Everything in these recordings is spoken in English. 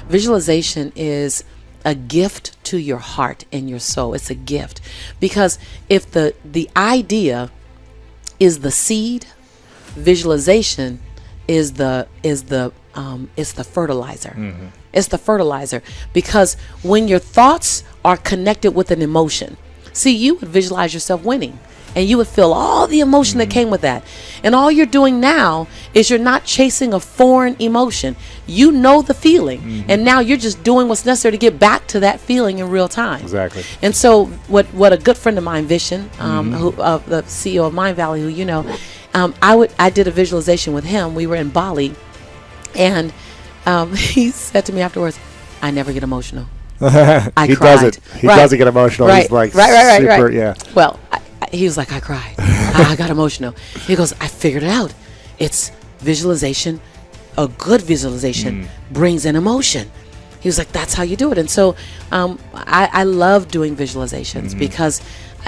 Visualization is a gift to your heart and your soul. It's a gift, because if the idea is the seed, visualization is the it's the fertilizer. It's the fertilizer, because when your thoughts are connected with an emotion, see, you would visualize yourself winning, and you would feel all the emotion that came with that. And all you're doing now is you're not chasing a foreign emotion. You know the feeling, and now you're just doing what's necessary to get back to that feeling in real time. Exactly. And so what a good friend of mine, Vishen, who the CEO of Mind Valley, who you know, I did a visualization with him. We were in Bali, and he said to me afterwards, "I never get emotional." He cried. He doesn't get emotional. Right. He's like Right. super, yeah. Well, he was like, "I cried. I got emotional." He goes, "I figured it out. It's visualization. A good visualization brings an emotion." He was like, "That's how you do it." And so I love doing visualizations because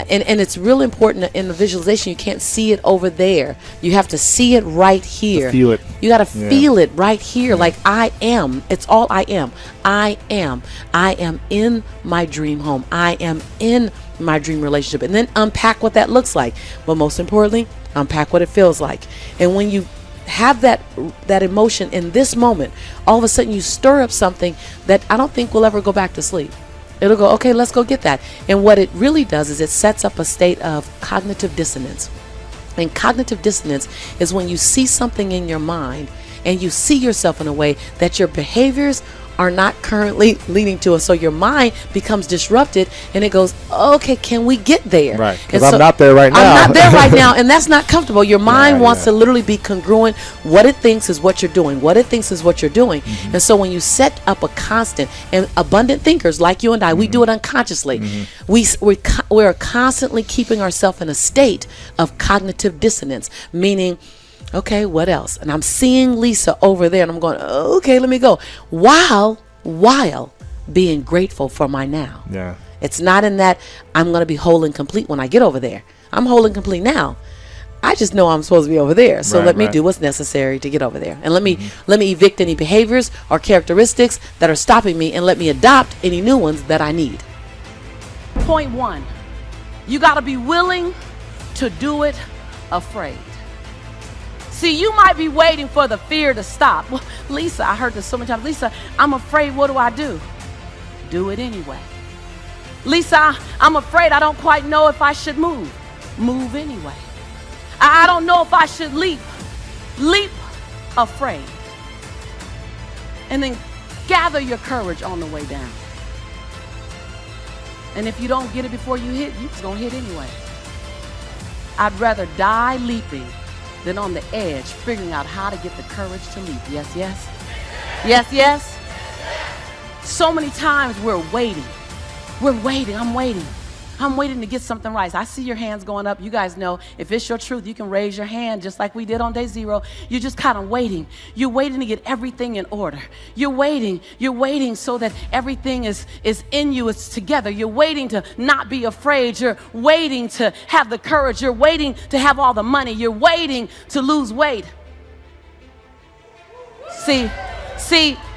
and it's real important in the visualization. You can't see it over there. You have to see it right here. Feel it. You got to feel it right here. Like, I am. It's all I am. I am. I am in my dream home. I am in my dream relationship. And then unpack what that looks like. But most importantly, unpack what it feels like. And when you have that emotion in this moment, all of a sudden you stir up something that I don't think will ever go back to sleep. It'll go, okay, let's go get that. And what it really does is it sets up a state of cognitive dissonance. And cognitive dissonance is when you see something in your mind and you see yourself in a way that your behaviors are not currently leading to it. So your mind becomes disrupted and it goes, okay, can we get there? Right, because I'm not there right now. I'm not there right now, and that's not comfortable. Your mind wants to literally be congruent. What it thinks is what you're doing. What it thinks is what you're doing. And so when you set up a constant, and abundant thinkers like you and I, we do it unconsciously. We're constantly keeping ourselves in a state of cognitive dissonance, meaning, okay, what else? And I'm seeing Lisa over there, and I'm going, okay, let me go. While being grateful for my now. Yeah. It's not in that I'm going to be whole and complete when I get over there. I'm whole and complete now. I just know I'm supposed to be over there. So let me do what's necessary to get over there. And let me evict any behaviors or characteristics that are stopping me, and let me adopt any new ones that I need. Point 1, you got to be willing to do it afraid. See, you might be waiting for the fear to stop. Well, Lisa, I heard this so many times. Lisa, I'm afraid. What do? Do it anyway. Lisa, I'm afraid. I don't quite know if I should move. Move anyway. I don't know if I should leap. Leap afraid. And then gather your courage on the way down. And if you don't get it before you hit, you're just going to hit anyway. I'd rather die leaping than on the edge, figuring out how to get the courage to leap. Yes, yes? Yes, yes? So many times we're waiting. We're waiting. I'm waiting. I'm waiting to get something right. I see your hands going up. You guys know if it's your truth, you can raise your hand just like we did on day 0. You're just kind of waiting. You're waiting to get everything in order. You're waiting so that everything is in you, it's together. You're waiting to not be afraid. You're waiting to have the courage. You're waiting to have all the money. You're waiting to lose weight. See,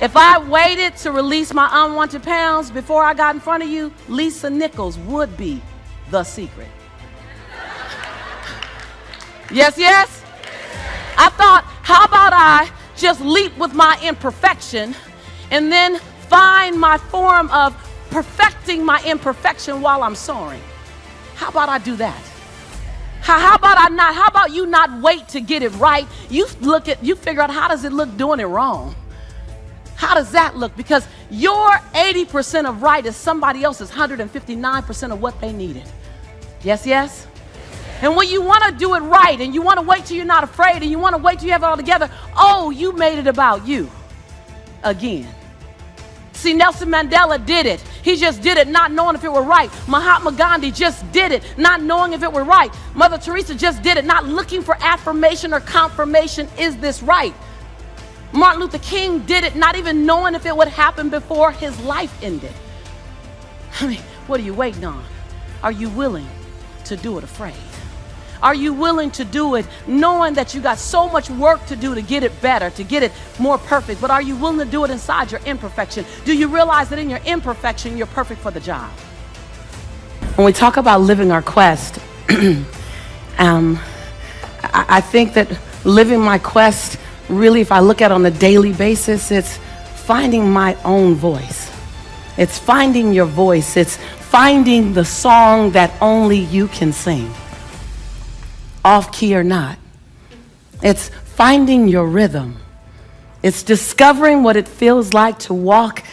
if I waited to release my unwanted pounds before I got in front of you, Lisa Nichols would be the secret. Yes, yes? I thought, how about I just leap with my imperfection and then find my form of perfecting my imperfection while I'm soaring? How about I do that? How about you not wait to get it right? You figure out, how does it look doing it wrong? How does that look? Because your 80% of right is somebody else's 159% of what they needed. Yes, yes? And when you want to do it right, and you want to wait till you're not afraid, and you want to wait till you have it all together, oh, you made it about you again. See, Nelson Mandela did it. He just did it not knowing if it were right. Mahatma Gandhi just did it not knowing if it were right. Mother Teresa just did it not looking for affirmation or confirmation. Is this right? Martin Luther King did it not even knowing if it would happen before his life ended. I mean, what are you waiting on? Are you willing to do it afraid? Are you willing to do it knowing that you got so much work to do to get it better, to get it more perfect? But are you willing to do it inside your imperfection? Do you realize that in your imperfection, you're perfect for the job? When we talk about living our quest, I think that living my quest, really, if I look at it on a daily basis, it's finding my own voice. It's finding your voice. It's finding the song that only you can sing, off key or not. It's finding your rhythm. It's discovering what it feels like to walk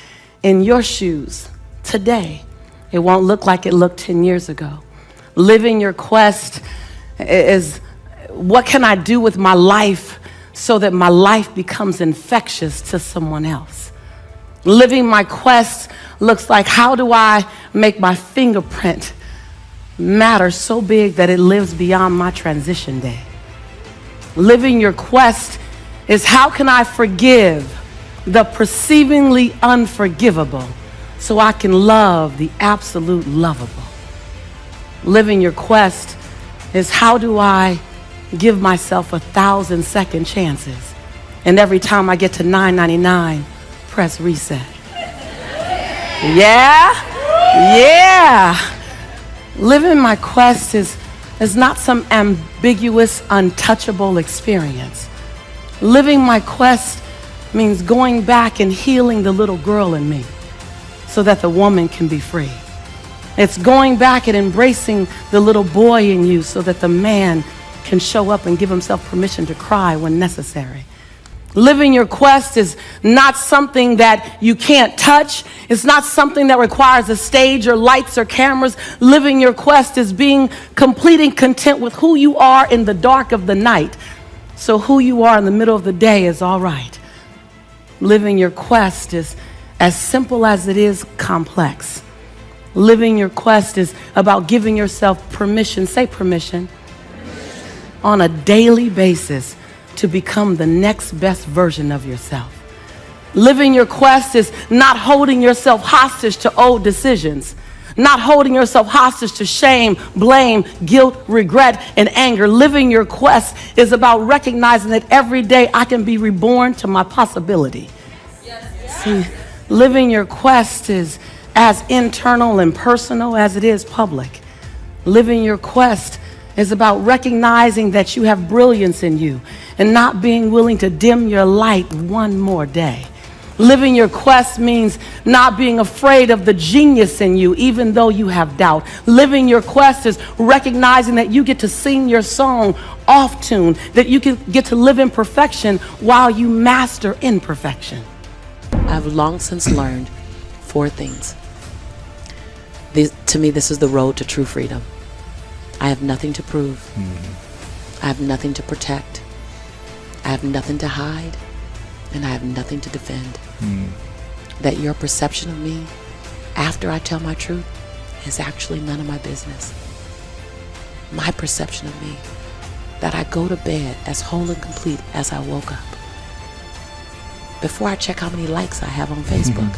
in your shoes today. It won't look like it looked 10 years ago. Living your quest is, what can I do with my life so that my life becomes infectious to someone else? Living my quest looks like, how do I make my fingerprint matter so big that it lives beyond my transition day? Living your quest is, how can I forgive the perceivingly unforgivable so I can love the absolute lovable? Living your quest is, how do I give myself 1,000 second chances, and every time I get to 999, press reset? Yeah. Living my quest is not some ambiguous, untouchable experience. Living my quest means going back and healing the little girl in me so that the woman can be free. It's going back and embracing the little boy in you so that the man can show up and give himself permission to cry when necessary. Living your quest is not something that you can't touch. It's not something that requires a stage or lights or cameras. Living your quest is being complete and content with who you are in the dark of the night, so who you are in the middle of the day is all right. Living your quest is as simple as it is complex. Living your quest is about giving yourself permission, say permission, on a daily basis to become the next best version of yourself. Living your quest is not holding yourself hostage to old decisions, not holding yourself hostage to shame, blame, guilt, regret, and anger. Living your quest is about recognizing that every day I can be reborn to my possibility. See, living your quest is as internal and personal as it is public. Living your quest is about recognizing that you have brilliance in you and not being willing to dim your light one more day. Living your quest means not being afraid of the genius in you, even though you have doubt. Living your quest is recognizing that you get to sing your song off tune, that you can get to live in perfection while you master imperfection. I've long since learned 4 things. To me, this is the road to true freedom. I have nothing to prove. I have nothing to protect. I have nothing to hide. And I have nothing to defend. That your perception of me after I tell my truth is actually none of my business. My perception of me, that I go to bed as whole and complete as I woke up. Before I check how many likes I have on Facebook,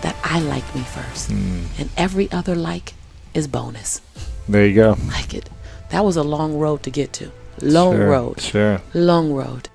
that I like me first. And every other like is bonus. There you go. Like it. That was a long road to get to. Long road. Sure. Long road.